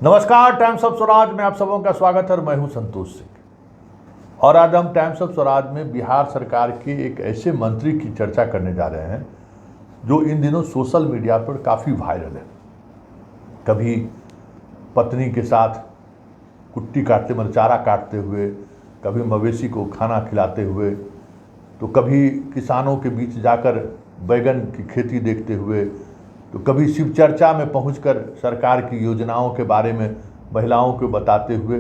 नमस्कार, times of Swaraj में आप सबों का स्वागत है और मैं हूं संतोष सिंह। और आज हम टाइम्स ऑफ स्वराज में बिहार सरकार के एक ऐसे मंत्री की चर्चा करने जा रहे हैं जो इन दिनों सोशल मीडिया पर काफ़ी वायरल है। कभी पत्नी के साथ कुट्टी काटते मतलब चारा काटते हुए, कभी मवेशी को खाना खिलाते हुए, तो कभी किसानों के बीच जाकर बैगन की खेती देखते हुए, तो कभी शिव चर्चा में पहुंचकर सरकार की योजनाओं के बारे में महिलाओं को बताते हुए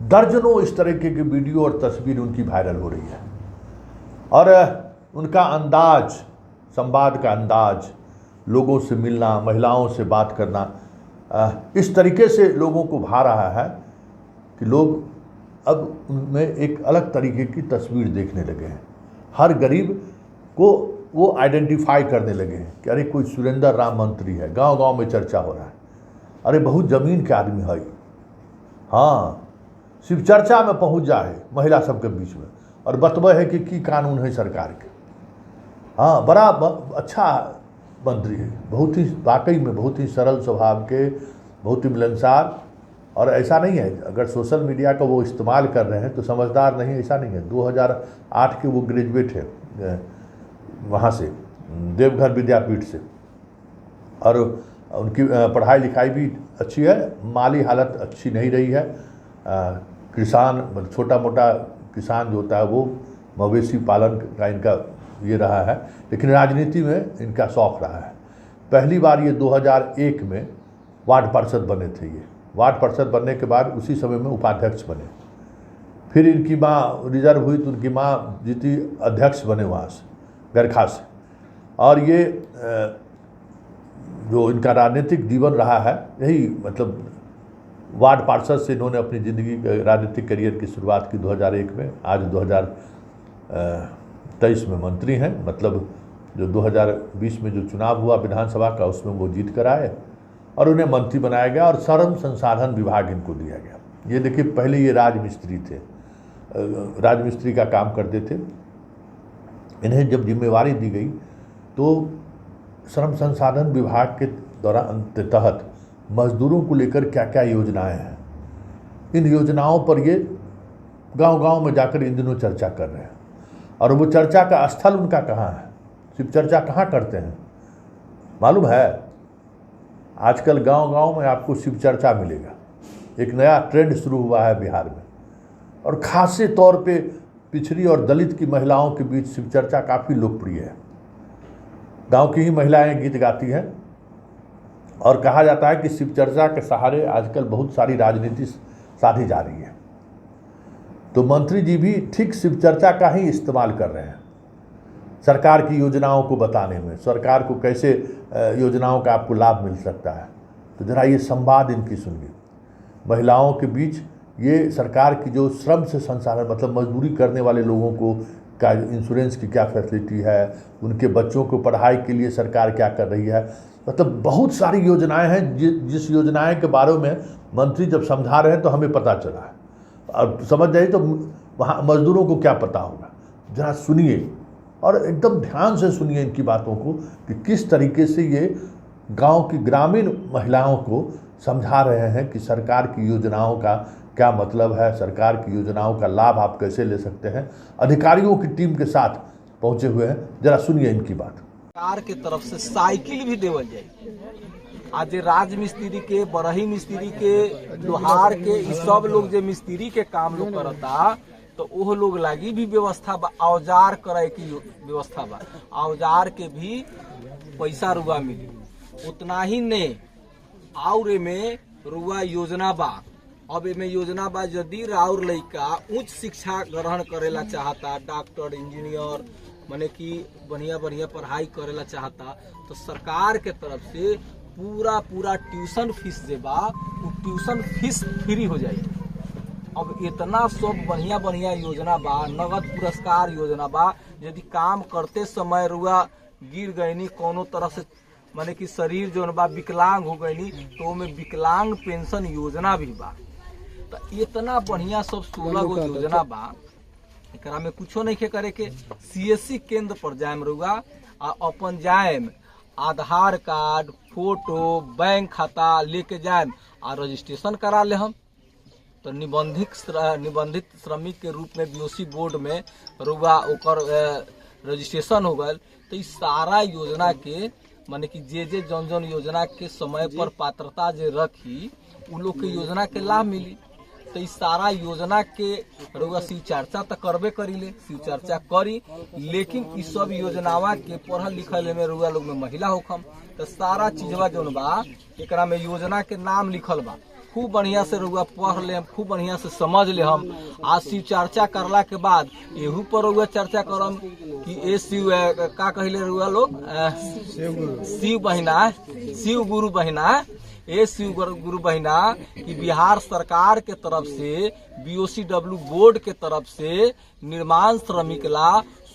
दर्जनों इस तरह के वीडियो और तस्वीर उनकी वायरल हो रही है। और उनका अंदाज, संवाद का अंदाज, लोगों से मिलना, महिलाओं से बात करना, इस तरीके से लोगों को भा रहा है कि लोग अब उनमें एक अलग तरीके की तस्वीर देखने लगे हैं। हर गरीब को वो आइडेंटिफाई करने लगे हैं कि अरे कोई सुरेंद्र राम मंत्री है, गांव-गांव में चर्चा हो रहा है, अरे बहुत जमीन के आदमी है, हाँ शिव चर्चा में पहुंच जा है महिला सबके बीच में और बतबे है कि की कानून है सरकार के। हाँ, बड़ा अच्छा मंत्री है, बहुत ही वाकई में बहुत ही सरल स्वभाव के, बहुत ही मिलनसार। और ऐसा नहीं है अगर सोशल मीडिया का वो इस्तेमाल कर रहे हैं तो समझदार नहीं, ऐसा नहीं है। 2008 के वो ग्रेजुएट है वहाँ से, देवघर विद्यापीठ से, और उनकी पढ़ाई लिखाई भी अच्छी है, माली हालत अच्छी नहीं रही है। किसान, छोटा मोटा किसान जो होता है वो मवेशी पालन का इनका ये रहा है, लेकिन राजनीति में इनका शौक़ रहा है। पहली बार ये 2001 में वार्ड पार्षद बने थे। ये वार्ड पार्षद बनने के बाद उसी समय में उपाध्यक्ष बने। फिर इनकी माँ रिजर्व हुई तो उनकी माँ जीती, अध्यक्ष बने वहाँ से, गरखा से। और ये जो इनका राजनीतिक जीवन रहा है, यही मतलब वार्ड पार्षद से इन्होंने अपनी ज़िंदगी राजनीतिक करियर की शुरुआत की 2001 में। आज 2023 में मंत्री हैं, मतलब जो 2020 में जो चुनाव हुआ विधानसभा का उसमें वो जीत कर आए और उन्हें मंत्री बनाया गया और श्रम संसाधन विभाग इनको दिया गया। ये देखिए, पहले ये राजमिस्त्री थे, राजमिस्त्री का काम करते थे। इन्हें जब जिम्मेवारी दी गई तो श्रम संसाधन विभाग के दौरान तहत मजदूरों को लेकर क्या क्या योजनाएं हैं, इन योजनाओं पर ये गांव-गांव में जाकर इन दिनों चर्चा कर रहे हैं। और वो चर्चा का स्थल उनका कहाँ है, शिव चर्चा कहाँ करते हैं मालूम है? आजकल गांव-गांव में आपको शिव चर्चा मिलेगा। एक नया ट्रेंड शुरू हुआ है बिहार में, और खासे तौर पे पिछड़ी और दलित की महिलाओं के बीच शिव चर्चा काफ़ी लोकप्रिय है। गांव की ही महिलाएं गीत गाती हैं और कहा जाता है कि शिव चर्चा के सहारे आजकल बहुत सारी राजनीति साधी जा रही है। तो मंत्री जी भी ठीक शिव चर्चा का ही इस्तेमाल कर रहे हैं सरकार की योजनाओं को बताने में, सरकार को कैसे योजनाओं का आपको लाभ मिल सकता है। तो जरा ये संवाद इनकी सुनिए। महिलाओं के बीच ये सरकार की जो श्रम से संसाधन, मतलब मजदूरी करने वाले लोगों को का इंश्योरेंस की क्या फैसिलिटी है, उनके बच्चों को पढ़ाई के लिए सरकार क्या कर रही है, मतलब बहुत सारी योजनाएं हैं। जिस योजनाएं के बारे में मंत्री जब समझा रहे हैं तो हमें पता चला है, और समझ जाइए तो वहाँ मजदूरों को क्या पता होगा। जरा सुनिए और एकदम ध्यान से सुनिए इनकी बातों को कि किस तरीके से ये गांव की ग्रामीण महिलाओं को समझा रहे हैं कि सरकार की योजनाओं का क्या मतलब है, सरकार की योजनाओं का लाभ आप कैसे ले सकते हैं। अधिकारियों की टीम के साथ पहुंचे हुए हैं, जरा सुनिए इनकी बात। सरकार के तरफ से साइकिल भी देवल जाए। आज राज मिस्त्री के, बरही मिस्त्री के, लोहार के, इस सब लोग जो मिस्त्री के काम लोग करता तो वो लोग लागी भी व्यवस्था बा, औजार करे की व्यवस्था बा, औजार के भी पैसा रुआ मिली। उतना ही ने और में रुआ योजना बा। अब एमे योजना बा, यदि राउर लइका उच्च शिक्षा ग्रहण करेला चाहता, डॉक्टर, इंजीनियर, माने कि बढ़िया बढ़िया पढ़ाई करेला चाहता, तो सरकार के तरफ से पूरा ट्यूशन फीस जे बा वो ट्यूशन फीस फ्री हो जाए। अब इतना सब बढ़िया बढ़िया योजना बा, नगद पुरस्कार योजना बा। यदि काम करते समय रुआ गिर गईनी कोनो तरह से, माने कि शरीर जो बा विकलांग हो गईनी, तो में विकलांग पेंशन योजना भी बा। तो इतना बढ़िया सब 16 गो योजना बा। एकरा में कुछो नहीं के करे के, सीएससी केंद्र पर जाएम रुआ आ अपन जाएम आधार कार्ड, फोटो, बैंक खाता लेके जाए और रजिस्ट्रेशन करा ले हम। तो निबंधित श्रमिक के रूप में बीओसी बोर्ड में रुआ ओकर रजिस्ट्रेशन हो गए। तो इस सारा योजना के माने कि जे जौन जौन योजना के समय पर पात्रता जे रखी उ लोग के योजना के लाभ मिली। तो इस सारा योजना के रुआ शिव चर्चा तो करबे करी ले, शिव चर्चा करी, लेकिन इस सब योजनावा के पढ़ल लिखल में रुआ लोग में महिला होखम। तो सारा चीजवा जौन बा एकरा में योजना के नाम लिखल बा, खूब बढ़िया से रुआ पढ़ ले, खूब बढ़िया से समझ ले। हम आज शिव चर्चा करला के बाद एहू पर रुआ चर्चा करम कि ए शिव का कहले रुआ लोग शिव बहिना, शिव गुरु बहिना, ए शिव गुरु बहिना कि बिहार सरकार के तरफ से बीओसीडब्ल्यू बोर्ड के तरफ से निर्माण श्रमिक ला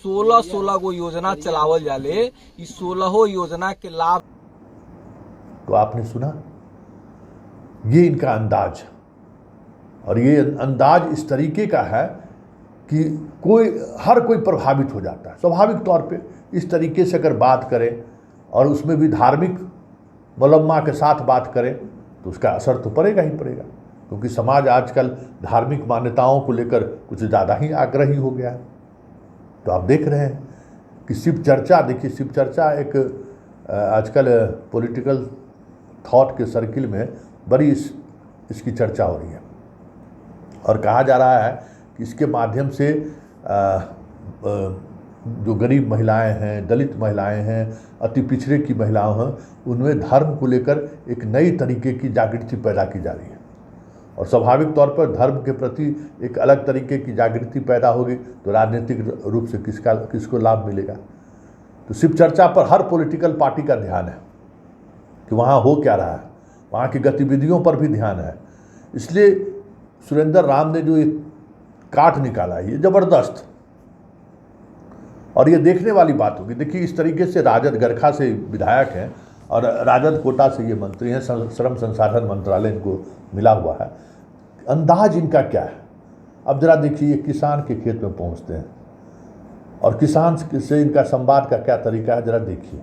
16 गो योजना चलावल जाले। इस 16 योजना के लाभ तो आपने सुना, ये इनका अंदाज, और ये अंदाज इस तरीके का है कि हर कोई प्रभावित हो जाता है स्वाभाविक तौर पे। इस तरीके से अगर बात करें और उसमें भी धार्मिक मलम्मा के साथ बात करें तो उसका असर तो पड़ेगा ही पड़ेगा, क्योंकि समाज आजकल धार्मिक मान्यताओं को लेकर कुछ ज़्यादा ही आग्रही हो गया है। तो आप देख रहे हैं कि शिव चर्चा, देखिए शिव चर्चा एक आजकल पॉलिटिकल थॉट के सर्किल में बड़ी इसकी चर्चा हो रही है, और कहा जा रहा है कि इसके माध्यम से जो गरीब महिलाएं हैं, दलित महिलाएं हैं, अति पिछड़े की महिलाएं हैं, उनमें धर्म को लेकर एक नई तरीके की जागृति पैदा की जा रही है। और स्वाभाविक तौर पर धर्म के प्रति एक अलग तरीके की जागृति पैदा होगी तो राजनीतिक रूप से किसको लाभ मिलेगा। तो शिव चर्चा पर हर पॉलिटिकल पार्टी का ध्यान है कि वहाँ हो क्या रहा है, वहाँ की गतिविधियों पर भी ध्यान है। इसलिए सुरेंद्र राम ने जो ये काट निकाला है ये ज़बरदस्त, और ये देखने वाली बात होगी। देखिए इस तरीके से राजद गरखा से विधायक हैं और राजद कोटा से ये मंत्री हैं, श्रम संसाधन मंत्रालय इनको मिला हुआ है। अंदाज इनका क्या है, अब जरा देखिए, किसान के खेत में पहुंचते हैं और किसान से इनका संवाद का क्या तरीका है, जरा देखिए।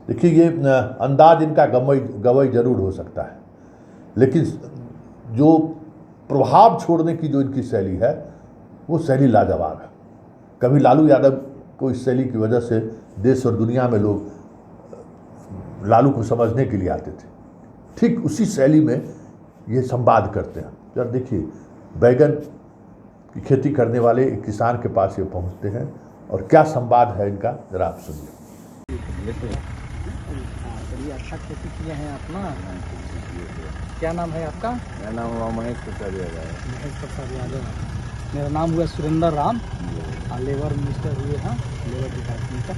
देखिए ये अंदाज इनका गवई जरूर हो सकता है, लेकिन जो प्रभाव छोड़ने की जो इनकी शैली है वो शैली लाजवाब है। कभी लालू यादव को इस शैली की वजह से देश और दुनिया में लोग लालू को समझने के लिए आते थे, ठीक उसी शैली में ये संवाद करते हैं। जरा देखिए, बैगन की खेती करने वाले एक किसान के पास ये पहुंचते हैं और क्या संवाद है इनका, जरा आप सुनिए। बड़ी अच्छा खेती किए हैं आप ना। क्या नाम है आपका? मेरा नाम हुआ महेश प्रसाद यादव। महेश प्रसाद यादव। मेरा नाम हुआ सुरेंद्र राम, लेबर मिनिस्टर हुए हैं, लेबर डिपार्टमेंट का।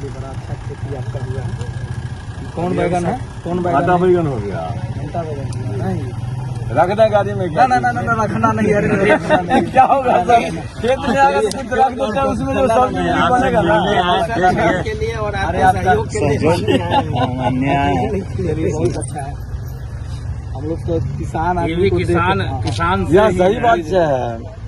ये बड़ा अच्छा खेती आपका हुआ है। कौन बैगन है? कौन बैगन? आटा बैगन हो गया। घंटा बैगन नहीं रखना गाड़ी में क्या? ना रखना नहीं है। क्या होगा सर? खेत में अगर कुछ रख देते हैं उसमें जो सब्जी बनेगा ना, के लिए और आपके सहयोग के लिए बहुत अच्छा है। हम लोग तो किसान आदमी को किसान यह सही बात है।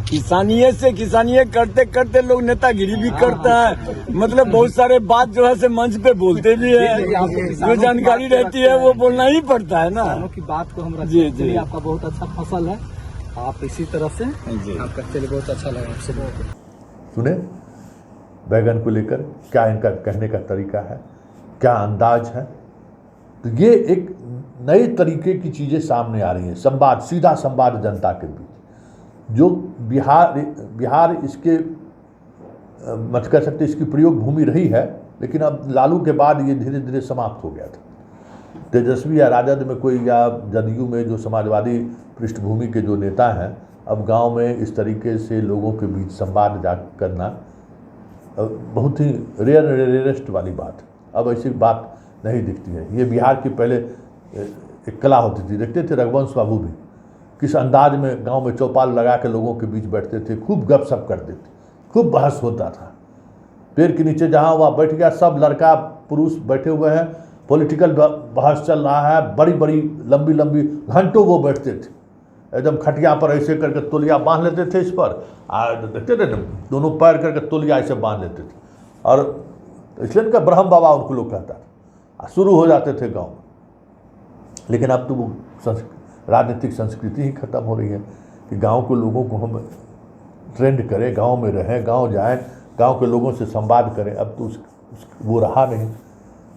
किसानिये करते करते लोग नेतागिरी भी करता है, मतलब बहुत सारे बात जो है से मंच पे बोलते भी है, जो जानकारी रहती है वो बोलना ही पड़ता है ना। की बात को हम जी जी। आपका बहुत अच्छा फसल है, आप इसी तरह से आपका चलिए, बहुत अच्छा लगा आपसे बहुत। सुने बैगन को लेकर क्या इनका कहने का तरीका है, क्या अंदाज है। तो ये एक नए तरीके की चीज़ें सामने आ रही हैं, संवाद, सीधा संवाद जनता के बीच। जो बिहार इसके मत कर सकते इसकी प्रयोग भूमि रही है, लेकिन अब लालू के बाद ये धीरे धीरे समाप्त हो गया था। तेजस्वी या राजद में कोई, या जदयू में जो समाजवादी पृष्ठभूमि के जो नेता हैं, अब गांव में इस तरीके से लोगों के बीच संवाद करना बहुत ही रेयरेस्ट वाली बात। अब ऐसी बात नहीं दिखती है। ये बिहार की पहले एक कला होती थी, देखते थे रघुवंश बाबू भी किस अंदाज में गांव में चौपाल लगा के लोगों के बीच बैठते थे, खूब गपशप करते थे, खूब बहस होता था। पेड़ के नीचे जहां वह बैठ गया, सब लड़का पुरुष बैठे हुए हैं, पॉलिटिकल बहस चल रहा है, बड़ी बड़ी लंबी लंबी घंटों वो बैठते थे, एकदम खटिया पर ऐसे करके तौलिया बांध लेते थे इस पर, देखते थे दोनों पैर करके तौलिया ऐसे बांध लेते थे। और इसलिए उनका ब्रह्म बाबा उनको लोग कहता था। शुरू हो जाते थे गांव में। लेकिन अब तो वो राजनीतिक संस्कृति ही खत्म हो रही है कि गांव के लोगों को हम ट्रेंड करें, गांव में रहें, गांव जाएं, गांव के लोगों से संवाद करें। अब तो वो रहा नहीं।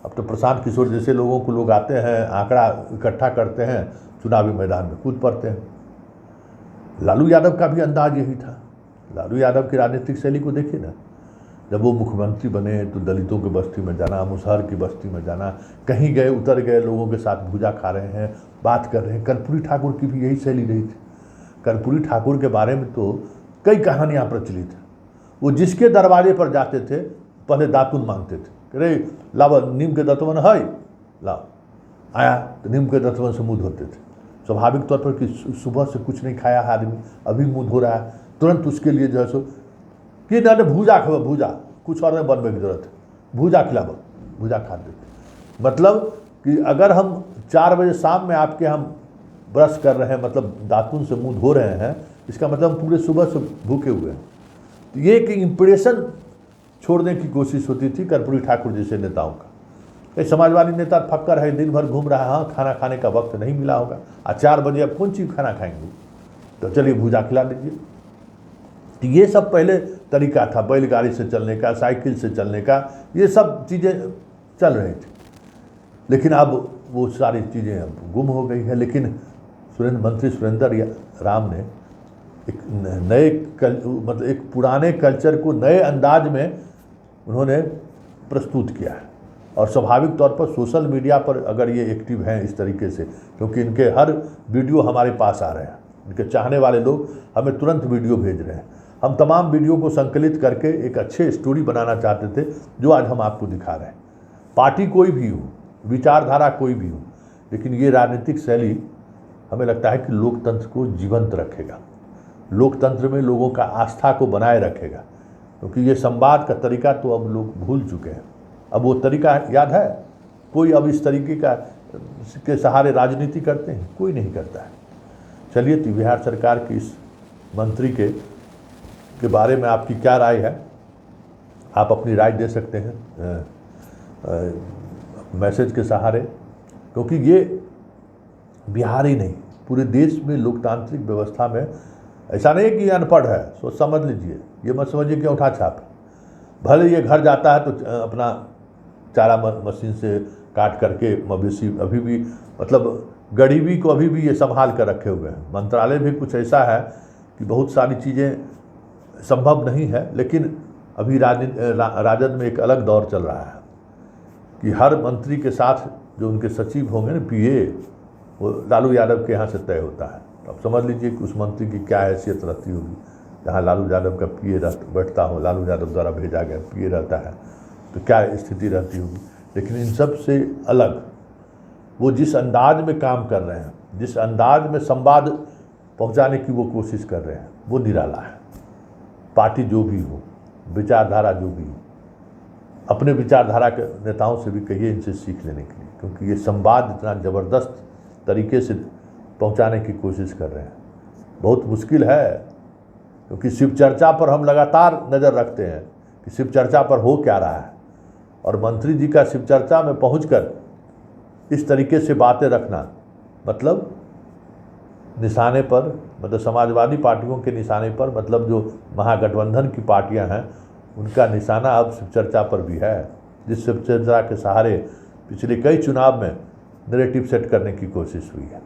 अब तो प्रशांत किशोर जैसे लोगों को लोग आते हैं, आंकड़ा इकट्ठा करते हैं, चुनावी मैदान में कूद पड़ते हैं। लालू यादव का भी अंदाज यही था। लालू यादव की राजनीतिक शैली को देखिए ना, जब वो मुख्यमंत्री बने तो दलितों की बस्ती में जाना, मुसहर की बस्ती में जाना, कहीं गए उतर गए, लोगों के साथ भूजा खा रहे हैं, बात कर रहे हैं। कर्पूरी ठाकुर की भी यही शैली रही थी। कर्पूरी ठाकुर के बारे में तो कई कहानियाँ प्रचलित हैं। वो जिसके दरवाजे पर जाते थे पहले दातुन मांगते थे, अरे लावा नीम के दतवन है, लाओ। आया तो नीम के दतवन से मुँह धोते थे। स्वाभाविक तौर पर कि सुबह से कुछ नहीं खाया है आदमी, अभी मुँह धो रहा है, तुरंत उसके लिए जो है सो कि ना भूजा खबा, भूजा कुछ और नहीं बनने की जरूरत है, भूजा खिलाबो, भूजा खा देते। मतलब कि अगर हम 4 बजे शाम में आपके हम ब्रश कर रहे हैं, मतलब दातुन से मुंह धो रहे हैं, इसका मतलब हम पूरे सुबह से भूखे हुए हैं। तो ये एक इम्प्रेशन छोड़ने की कोशिश होती थी कर्पूरी ठाकुर जैसे नेताओं का। कई समाजवादी नेता फक्कर है, दिन भर घूम रहा है, हाँ खाना खाने का वक्त नहीं मिला होगा, आज 4 बजे अब कौन चीज़ खाना खाएंगे, तो चलिए भूजा खिला दीजिए। तो ये सब पहले तरीका था, बैलगाड़ी से चलने का, साइकिल से चलने का, ये सब चीज़ें चल रही थी। लेकिन अब वो सारी चीज़ें अब गुम हो गई है। लेकिन मंत्री सुरेंद्र राम ने एक नए मतलब एक पुराने कल्चर को नए अंदाज में उन्होंने प्रस्तुत किया है। और स्वाभाविक तौर पर सोशल मीडिया पर अगर ये एक्टिव हैं इस तरीके से, क्योंकि इनके हर वीडियो हमारे पास आ रहे हैं, इनके चाहने वाले लोग हमें तुरंत वीडियो भेज रहे हैं। हम तमाम वीडियो को संकलित करके एक अच्छे स्टोरी बनाना चाहते थे, जो आज हम आपको दिखा रहे हैं। पार्टी कोई भी हो, विचारधारा कोई भी हो, लेकिन ये राजनीतिक शैली हमें लगता है कि लोकतंत्र को जीवंत रखेगा, लोकतंत्र में लोगों का आस्था को बनाए रखेगा। क्योंकि ये संवाद का तरीका तो अब लोग भूल चुके हैं। अब वो तरीका याद है? कोई अब इस तरीके के सहारे राजनीति करते हैं? कोई नहीं करता है। चलिए, तो बिहार सरकार की इस मंत्री के बारे में आपकी क्या राय है? आप अपनी राय दे सकते हैं मैसेज के सहारे, क्योंकि ये बिहार ही नहीं, पूरे देश में लोकतांत्रिक व्यवस्था में ऐसा नहीं कि अनपढ़ है, सोच समझ लीजिए, ये मत समझिए कि उठा छाप। भले ये घर जाता है तो अपना चारा मशीन से काट करके मवेशी अभी भी, मतलब गरीबी को अभी भी ये संभाल कर रखे हुए हैं। मंत्रालय भी कुछ ऐसा है कि बहुत सारी चीज़ें संभव नहीं है। लेकिन अभी राजद में एक अलग दौर चल रहा है कि हर मंत्री के साथ जो उनके सचिव होंगे ना, पीए, वो लालू यादव के यहाँ से तय होता है। तो अब समझ लीजिए कि उस मंत्री की क्या हैसियत रहती होगी, जहाँ लालू यादव का पीए बैठता हो, लालू यादव द्वारा भेजा गया पीए रहता है, तो क्या स्थिति रहती होगी। लेकिन इन सब से अलग वो जिस अंदाज में काम कर रहे हैं, जिस अंदाज में संवाद पहुंचाने की वो कोशिश कर रहे हैं, वो निराला है। पार्टी जो भी हो, विचारधारा जो भी हो, अपने विचारधारा के नेताओं से भी कहिए इनसे सीख लेने के लिए, क्योंकि ये संवाद इतना ज़बरदस्त तरीके से पहुंचाने की कोशिश कर रहे हैं। बहुत मुश्किल है, क्योंकि शिव चर्चा पर हम लगातार नज़र रखते हैं कि शिव चर्चा पर हो क्या रहा है, और मंत्री जी का शिव चर्चा में पहुंचकर इस तरीके से बातें रखना, मतलब निशाने पर, मतलब समाजवादी पार्टियों के निशाने पर, मतलब जो महागठबंधन की पार्टियां हैं उनका निशाना अब शिव चर्चा पर भी है, जिस शिव चर्चा के सहारे पिछले कई चुनाव में नैरेटिव सेट करने की कोशिश हुई है।